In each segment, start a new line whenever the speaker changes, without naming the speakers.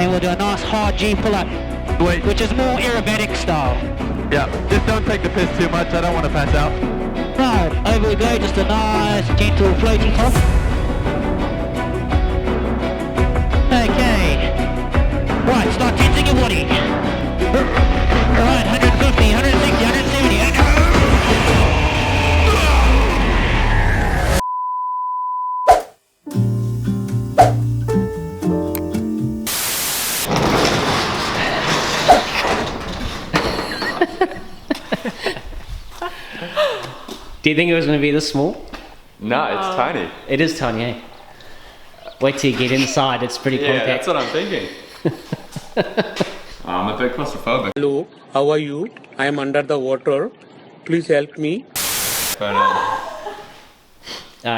then we'll do a nice hard G pull-up, which is more aerobatic style.
Yeah, just don't take the piss too much, I don't want to pass out.
Right, over we go, just a nice gentle floaty top. Okay. Right, start tensing your body. Right, 150, 160, 170.
Do you think it was going to be this small?
No, it's tiny.
It is tiny, eh? Wait till you get inside, it's pretty compact.
Yeah, that's what I'm thinking. I'm a bit claustrophobic.
Hello, how are you? I am under the water. Please help me.
But,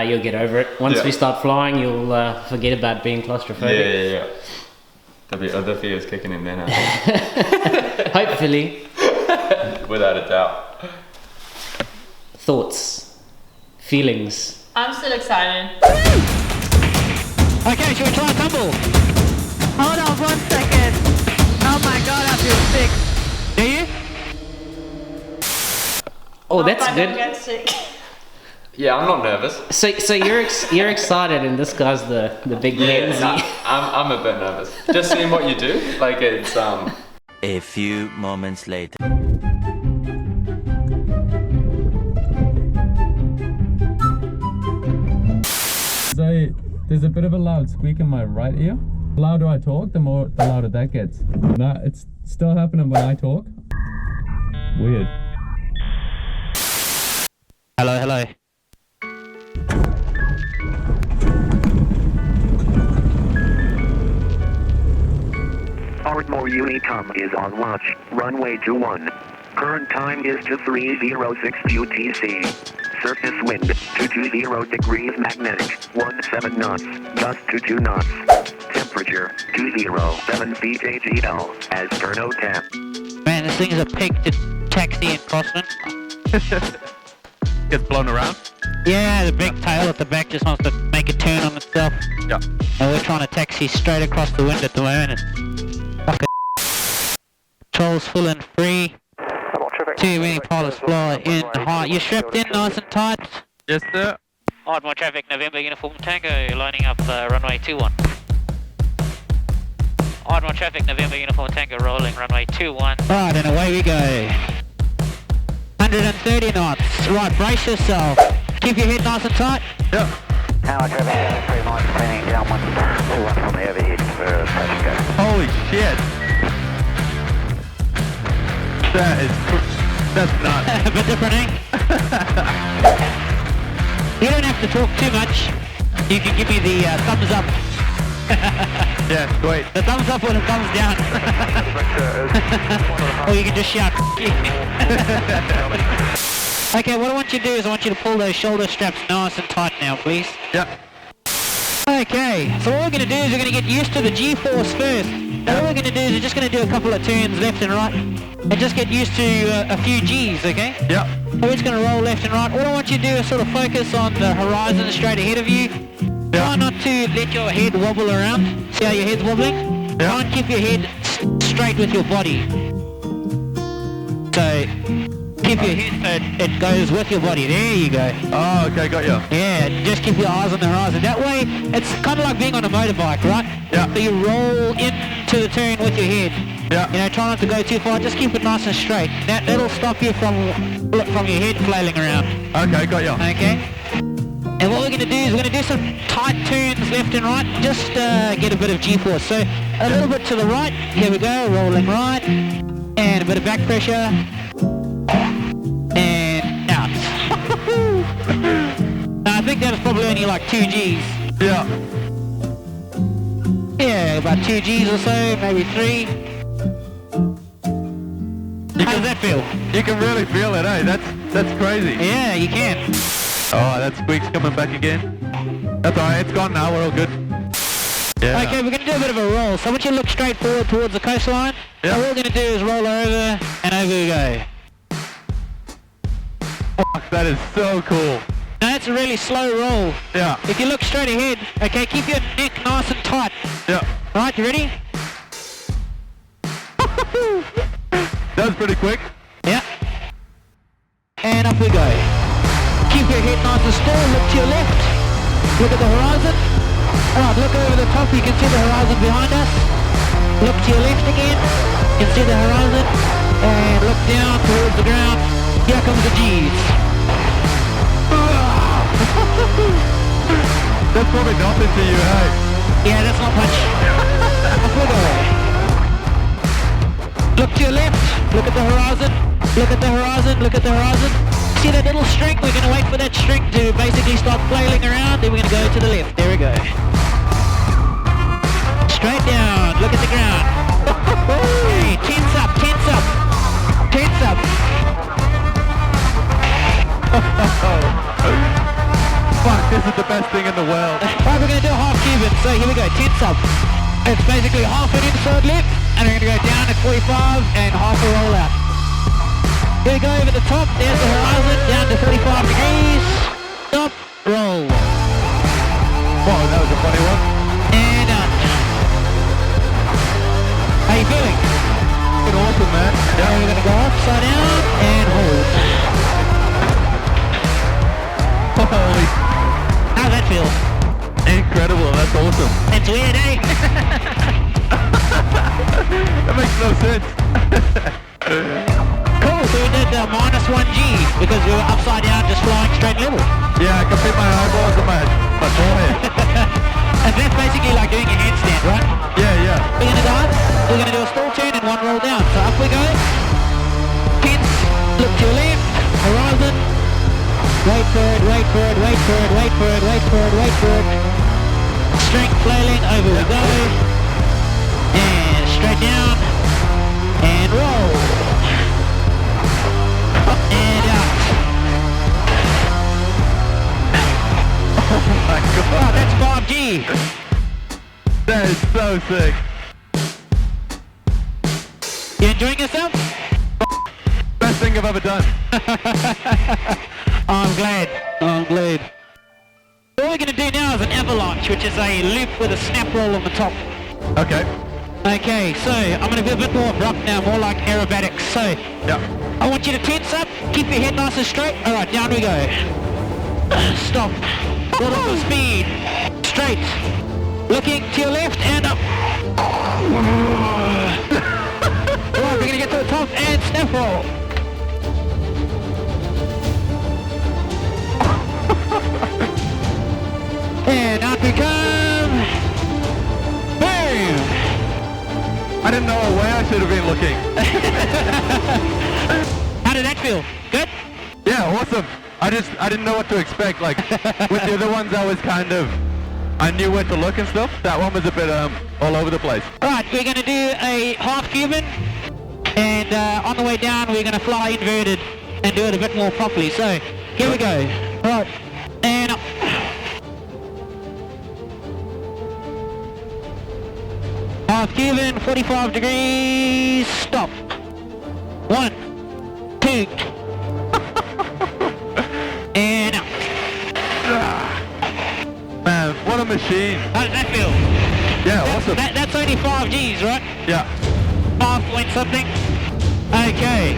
You'll get over it. Once we start flying, you'll forget about being claustrophobic.
yeah. There'll be other fears kicking in then.
Hopefully.
Without a doubt.
Thoughts, feelings.
I'm still excited.
Okay, should we try a tumble?
Hold on 1 second. Oh my god, I feel sick.
Do you?
Oh, that's
I
good.
don't get sick.
Yeah, I'm not nervous.
So you're excited, and this guy's the big lens.
Nah, I'm a bit nervous. Just seeing what you do, like it's
A few moments later.
So there's a bit of a loud squeak in my right ear. The louder I talk, the louder that gets. No, it's still happening when I talk. Weird.
Hello.
Ardmore Unicom is on watch, runway 21. Current time is 2306 UTC. Surface wind, 220 degrees magnetic, 17 knots, gust 22 knots. Temperature, 207 feet AGL, as per NOTAM.
Man, this thing is a pig to taxi in Crossman.
Gets blown around?
Yeah, the big tail at the back just wants to make a turn on itself.
Yeah.
And we're trying to taxi straight across the wind at the moment. Fucking controls full and free. Too many pilots fly in high. You're strapped in nice and tight.
Yes, sir.
Ardmore traffic, November Uniform Tango, lining up runway 21. Ardmore traffic, November Uniform Tango, rolling runway 21. Right, and away we go. 130 knots. Right, brace yourself. Keep your head nice and tight.
Yeah.
Tower traffic, 3 miles, training down 121 from the overhead for touch and go.
Holy shit. That's nuts.
A bit different, eh? You don't have to talk too much. You can give me the thumbs up.
Yeah, great.
The thumbs up or the thumbs down. Or you can just shout. Okay, what I want you to do is I want you to pull those shoulder straps nice and tight now, please.
Yeah.
Okay, so what we're going to do is we're going to get used to the G-force first. Now what we're going to do is we're just going to do a couple of turns left and right and just get used to a few G's, okay?
Yeah.
So we're just going to roll left and right. All I want you to do is sort of focus on the horizon straight ahead of you. Try not to let your head wobble around. See how your head's wobbling?
Yeah.
Try and keep your head straight with your body. So keep your head so it goes with your body. There you go.
Oh, okay, got you.
Yeah, just keep your eyes on the horizon. That way, it's kind of like being on a motorbike, right?
Yeah.
So you roll into the turn with your head.
Yeah.
You know, try not to go too far. Just keep it nice and straight. That'll stop you from your head flailing around.
Okay, got you.
Okay. And what we're going to do is we're going to do some tight turns left and right. Just get a bit of G-force. So a little bit to the right. Here we go. Rolling right. And a bit of back pressure. And out. Now, I think that was probably only like 2 Gs.
Yeah.
Yeah, about 2 Gs or so, maybe 3. How does that feel?
You can really feel it, eh? That's crazy.
Yeah, you can.
Oh, that squeak's coming back again. That's alright, it's gone now, we're all good. Yeah.
Okay, we're going to do a bit of a roll. So I want you to look straight forward towards the coastline.
Yeah.
So what we're going to do is roll over, and over we go.
Fuck, that is so cool.
Now that's a really slow roll.
Yeah.
If you look straight ahead, okay, keep your neck nice and tight.
Yeah.
Right, you ready?
That was pretty quick.
Yeah. And up we go. Keep your head nice and still. Look to your left. Look at the horizon. Alright, look over the top. You can see the horizon behind us. Look to your left again. You can see the horizon. And look down towards the ground. Here comes the G's.
That's probably nothing to you, hey?
Yeah, that's not much. Up we go. Look to your left. Look at the horizon. Look at the horizon. Look at the horizon. See that little string? We're going to wait for that string to basically start flailing around. Then we're going to go to the left. There we go. Straight down. Look at the ground. Hey, tense up. Tense up. Tense up.
Fuck, this is the best thing in the world.
Alright, we're going to do a half Cuban. So here we go. Tense up. It's basically half an inside lift. And we're going to go down at 45 and half a roll out. Here we go over the top, there's the horizon, down to 45 degrees. Stop, roll.
Whoa, that was a funny one.
And up. How you feeling?
Fucking awesome, man.
Yeah. We're going to go upside down and hold.
Holy.
How's that feel?
Incredible, that's awesome.
It's weird, eh?
That makes no sense.
Cool, so we did minus 1G because we were upside down just flying straight level.
Yeah, I can fit my eyeballs on my forehead.
And that's basically like doing a handstand, right?
Yeah, yeah.
We're going to go up, we're going to do a stall turn and one roll down. So up we go. Tense, look to your left, horizon. Wait for it, wait for it, wait for it, wait for it, wait for it, wait for it. String flailing, over we go. And straight down. And roll. And out.
Oh my god.
Oh, that's 5G.
That is so sick.
You enjoying yourself?
Best thing I've ever done.
I'm glad. I'm glad. All we're going to do now is an avalanche, which is a loop with a snap roll on the top.
Okay.
Okay, so I'm going to be a bit more abrupt now, more like aerobatics. So
Yeah.
I want you to tense up, keep your head nice and straight. Alright, down we go. Stop. Build up the speed. Straight. Looking to your left and up. Alright, we're going to get to the top and snap roll. And out we come. Boom.
I didn't know where I should have been looking.
How did that feel? Good?
Yeah, awesome. I didn't know what to expect. Like with the other ones, I knew where to look and stuff. That one was a bit all over the place.
Alright, we're going to do a half Cuban. And on the way down, we're going to fly inverted and do it a bit more properly. So, here we go. Alright, and up. Half Cuban, 45 degrees, stop. 1, 2, and up.
Man, what a machine.
How does that feel?
Yeah, awesome.
That's only 5 Gs, right?
Yeah.
5 point something. Okay.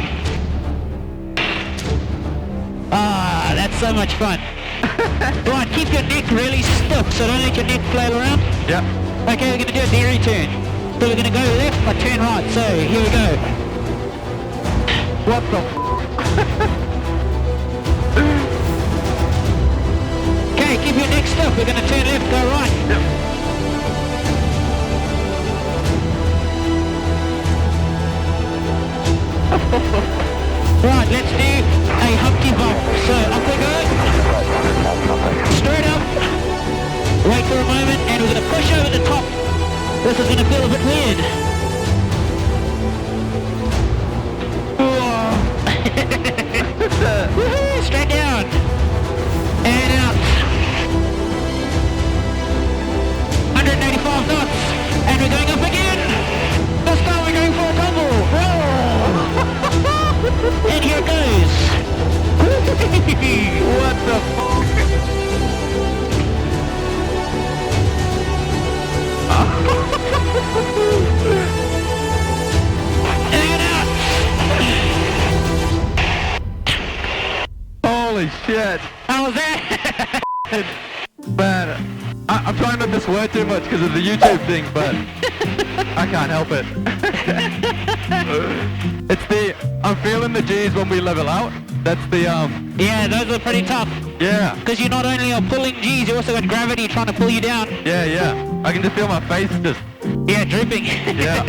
Ah, that's so much fun. Right, keep your neck really stiff, so don't let your neck flail around.
Yeah.
Okay, we're going to do a Derry turn. So we're going to go left, but turn right. So, here we go.
What the
Okay, keep your neck stiff. We're going to turn left, go right.
Yep.
Right, let's do a Humpty-Bump. So, up we go. Straight up. Wait for a moment, and we're going to push over the top. This is going to feel a bit weird. Woohoo, straight down. And out. 185 knots. And we're going up again. This time we're going for a tumble. Roll. And here it goes.
What the fuck?
shit.
How was that?
Man, I'm trying not to swear too much because of the YouTube thing, but I can't help it. I'm feeling the G's when we level out. That's the,
Yeah, those are pretty tough.
yeah.
Because you not only are pulling G's, you also got gravity trying to pull you down.
Yeah. I can just feel my face just,
Yeah, drooping.
yeah.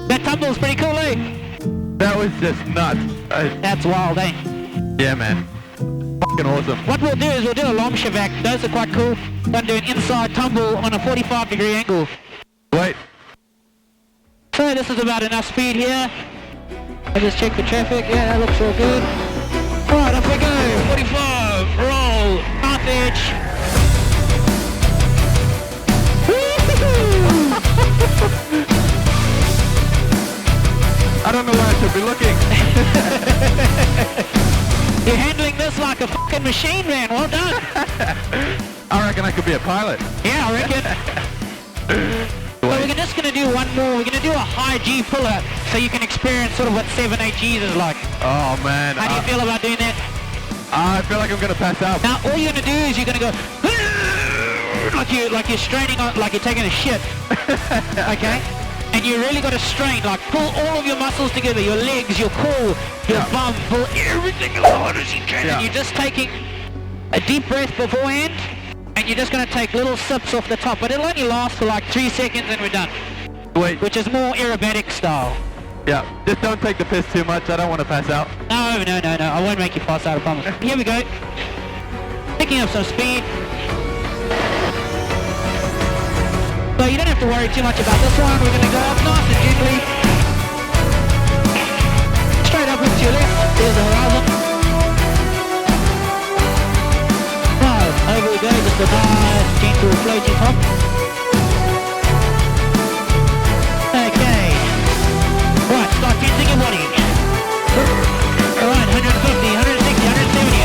That tumble's pretty cool, eh?
That was just nuts.
That's wild, eh?
Yeah, man. Fucking awesome.
What we'll do is we'll do a Lomcavak. Those are quite cool. Gonna do an inside tumble on a 45-degree angle.
Wait.
So this is about enough speed here. I just check the traffic. Yeah, that looks all good. Right, off we go. 45, roll, north edge.
I don't know where I should be looking.
You're handling this like a fucking machine, man. Well done.
I reckon I could be a pilot.
Yeah, I reckon. So we're just going to do one more. We're going to do a high G pull-up so you can experience sort of what 7-8 Gs is like.
Oh, man.
How do you feel about doing that?
I feel like I'm going to pass out.
Now, all you're going to do is you're going to go like you're straining on, like you're taking a shit. Okay? And you really got to strain, like pull all of your muscles together, your legs, your core, your bum, pull everything as hard as you can. And you're just taking a deep breath beforehand, and you're just going to take little sips off the top, but it'll only last for like 3 seconds and we're done.
Wait.
Which is more aerobatic style.
Yeah, just don't take the piss too much. I don't want to pass out.
No. I won't make you pass out, I promise. Here we go. Picking up some speed. So you don't have to worry too much about this one. We're going to go up nice and gently. Straight up to your left. There's the horizon. Right, over we go. Just a nice, gentle, floaty hop. Okay. Right, start tensing your body. Alright, 150, 160, 170.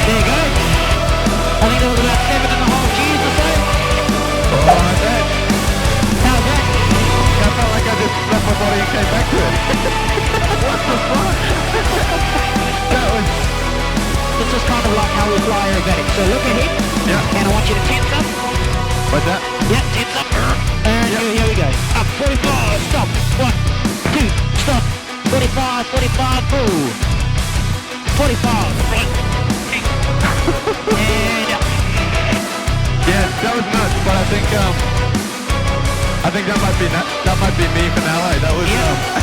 There you go. I think that was about 7.5 Gs or so.
Oh, I bet.
How's that?
I felt like I just left my body and came back to it. What the fuck? That was...
This is kind of like how we fly aerobatics. So look ahead.
Yeah.
And I want you to tense up.
What's that?
Yep, tense up. And here we go. Up, 45, stop. 1, 2, stop. 45, 45, pull. 45, right. And up.
Yeah, that was nuts, but I think that might be me for now. That was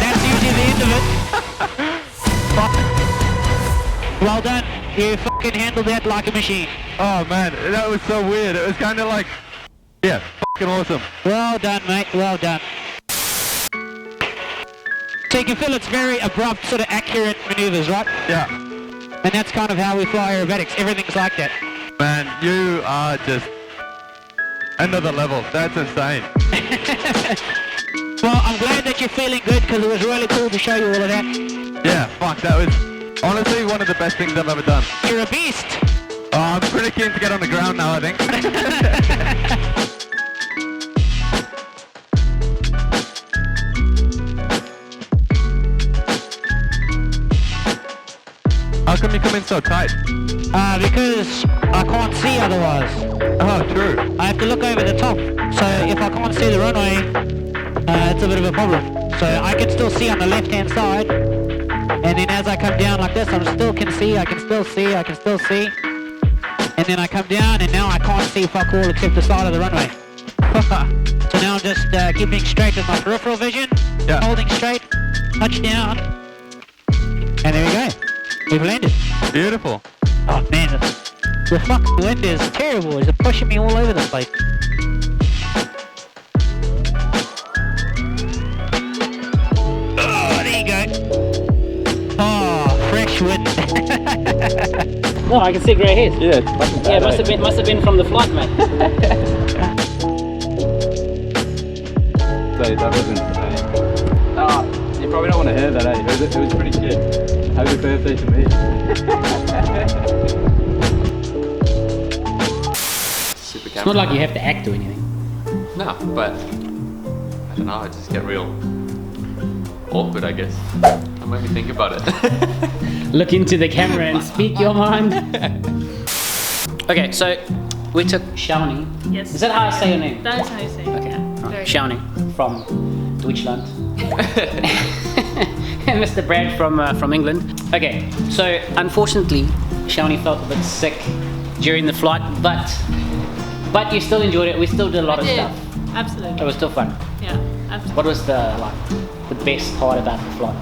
That's usually the end of it. Well done. You fucking handled that like a machine.
Oh man, that was so weird. It was kind of like, yeah, fucking awesome.
Well done, mate. Well done. So you can feel it's very abrupt, sort of accurate maneuvers, right?
Yeah.
And that's kind of how we fly aerobatics. Everything's like that.
Man, you are just another level. That's insane.
Well, I'm glad that you're feeling good because it was really cool to show you all of that.
Yeah, fuck, that was honestly one of the best things I've ever done.
You're a beast.
Oh, I'm pretty keen to get on the ground now, I think. How come you come in so tight?
Because I can't see otherwise.
Oh, true.
I have to look over the top. So if I can't see the runway, it's a bit of a problem. So I can still see on the left-hand side. And then as I come down like this, I still can see, I can still see. And then I come down and now I can't see fuck all except the side of the runway. So now I'm just keeping straight with my peripheral vision.
Yeah.
Holding straight. Touch down. And there we go. We've landed.
Beautiful.
Oh man, the fucking wind is terrible. It's pushing me all over the place. Oh, there you go. Oh, fresh wind.
No, I can see grey hairs.
Yeah, it's fucking bad.
Yeah, must have been from the flight, mate.
So that wasn't. You probably don't want to hear that, eh? It was pretty shit. Happy birthday to me. Super
It's not like you have to act or anything.
No, but I don't know. I just get real
awkward, I guess. That made me think about it.
Look into the camera and speak your mind. Okay, so we took Shawnee.
Yes.
Is that how I say your name?
That is how you say it.
Okay.
Yeah. Very
Shawnee from Deutschland. And Mr. Brad from England. Okay, so unfortunately, Shawnee felt a bit sick during the flight, but you still enjoyed it. We still did a lot of stuff.
Absolutely.
It was still fun.
Yeah, absolutely.
What was the best part about the flight?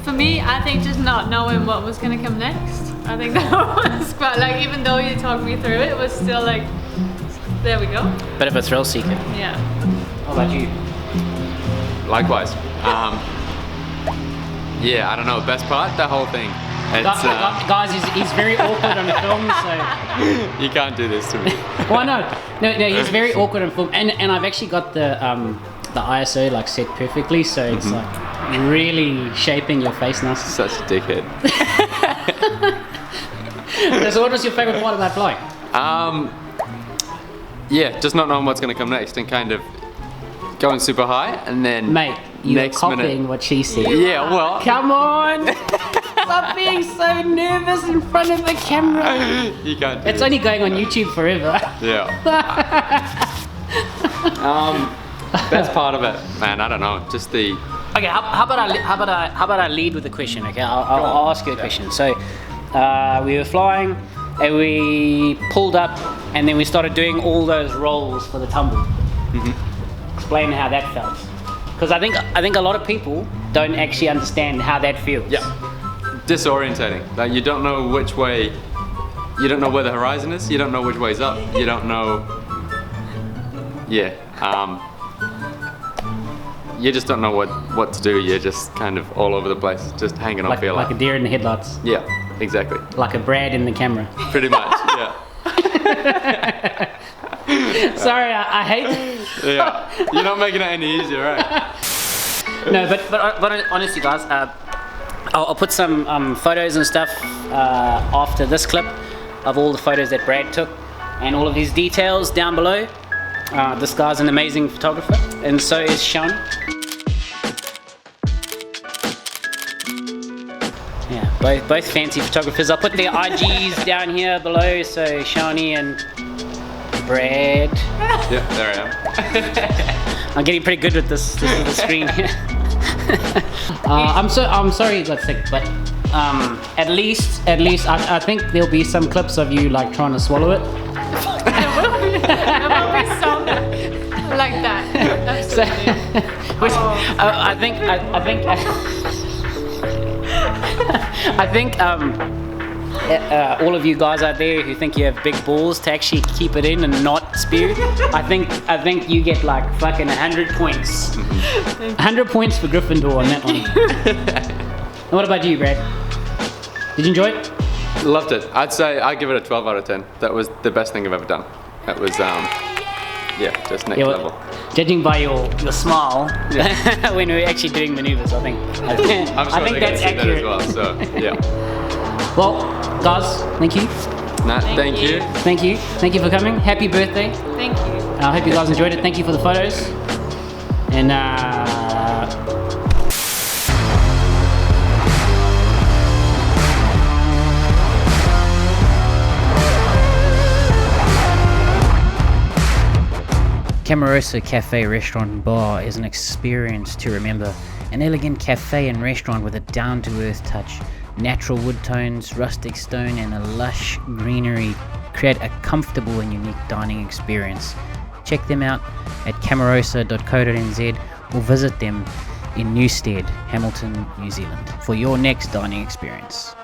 For me, I think just not knowing what was going to come next. I think that was quite, like, even though you talked me through it, it was still like, there we go.
Bit of a thrill seeker.
Yeah.
How about you?
Likewise. Yeah, I don't know. Best part, the whole thing. It's,
guys, he's very awkward on film, so
you can't do this to me.
Why not? No, he's very awkward on film, and I've actually got the ISO like set perfectly, so it's like really shaping your face now.
Such a dickhead.
So, what was your favorite part about flying?
Yeah, just not knowing what's going to come next and kind of going super high, and then
mate, you're
next
copying
minute.
what she said.
Yeah, well.
Come on! Stop being so nervous in front of the camera.
You can't do
It's
this.
only going on YouTube forever.
Yeah. Best part of it, man, I don't know, just the...
Okay, how about I lead with the question? Okay, I'll ask you a question. So, we were flying, and we pulled up, and then we started doing all those rolls for the tumble. Explain how that felt, because I think a lot of people don't actually understand how that feels.
Yeah. Disorientating. Like, you don't know which way, you don't know where the horizon is, you don't know which way's up, you don't know, yeah, you just don't know what to do, you're just kind of all over the place, just hanging on for your life.
Like a deer in the headlights.
Yeah, exactly.
Like a Brad in the camera.
Pretty much, yeah.
Sorry, I hate.
Yeah, you're not making it any easier, right?
No, but honestly, guys, I'll put some photos and stuff after this clip of all the photos that Brad took and all of his details down below. This guy's an amazing photographer, and so is Sean. Yeah, both fancy photographers. I'll put their IGs down here below, so Shawnee and Brad.
Yeah, there I am.
I'm getting pretty good with this little screen here. I'm sorry you got sick, but at least I think there'll be some clips of you like trying to swallow it.
There will be some like that. Absolutely.
Which, I think all of you guys out there who think you have big balls to actually keep it in and not spew, I think you get like fucking 100 points. 100 points for Gryffindor on that one. And what about you, Brad? Did you enjoy it?
Loved it. I'd give it a 12 out of 10. That was the best thing I've ever done. That was, yeah, just next level.
Judging by your smile when we were actually doing maneuvers, I think that's accurate.
That as well, so yeah.
Well, guys, thank you.
Nah, thank you.
Thank you for coming. Happy birthday.
Thank you.
I hope you guys enjoyed it. Thank you for the photos. And Camarosa Cafe Restaurant and Bar is an experience to remember. An elegant cafe and restaurant with a down-to-earth touch. Natural wood tones, rustic stone and a lush greenery create a comfortable and unique dining experience. Check them out at camarosa.co.nz or visit them in Newstead, Hamilton, New Zealand for your next dining experience.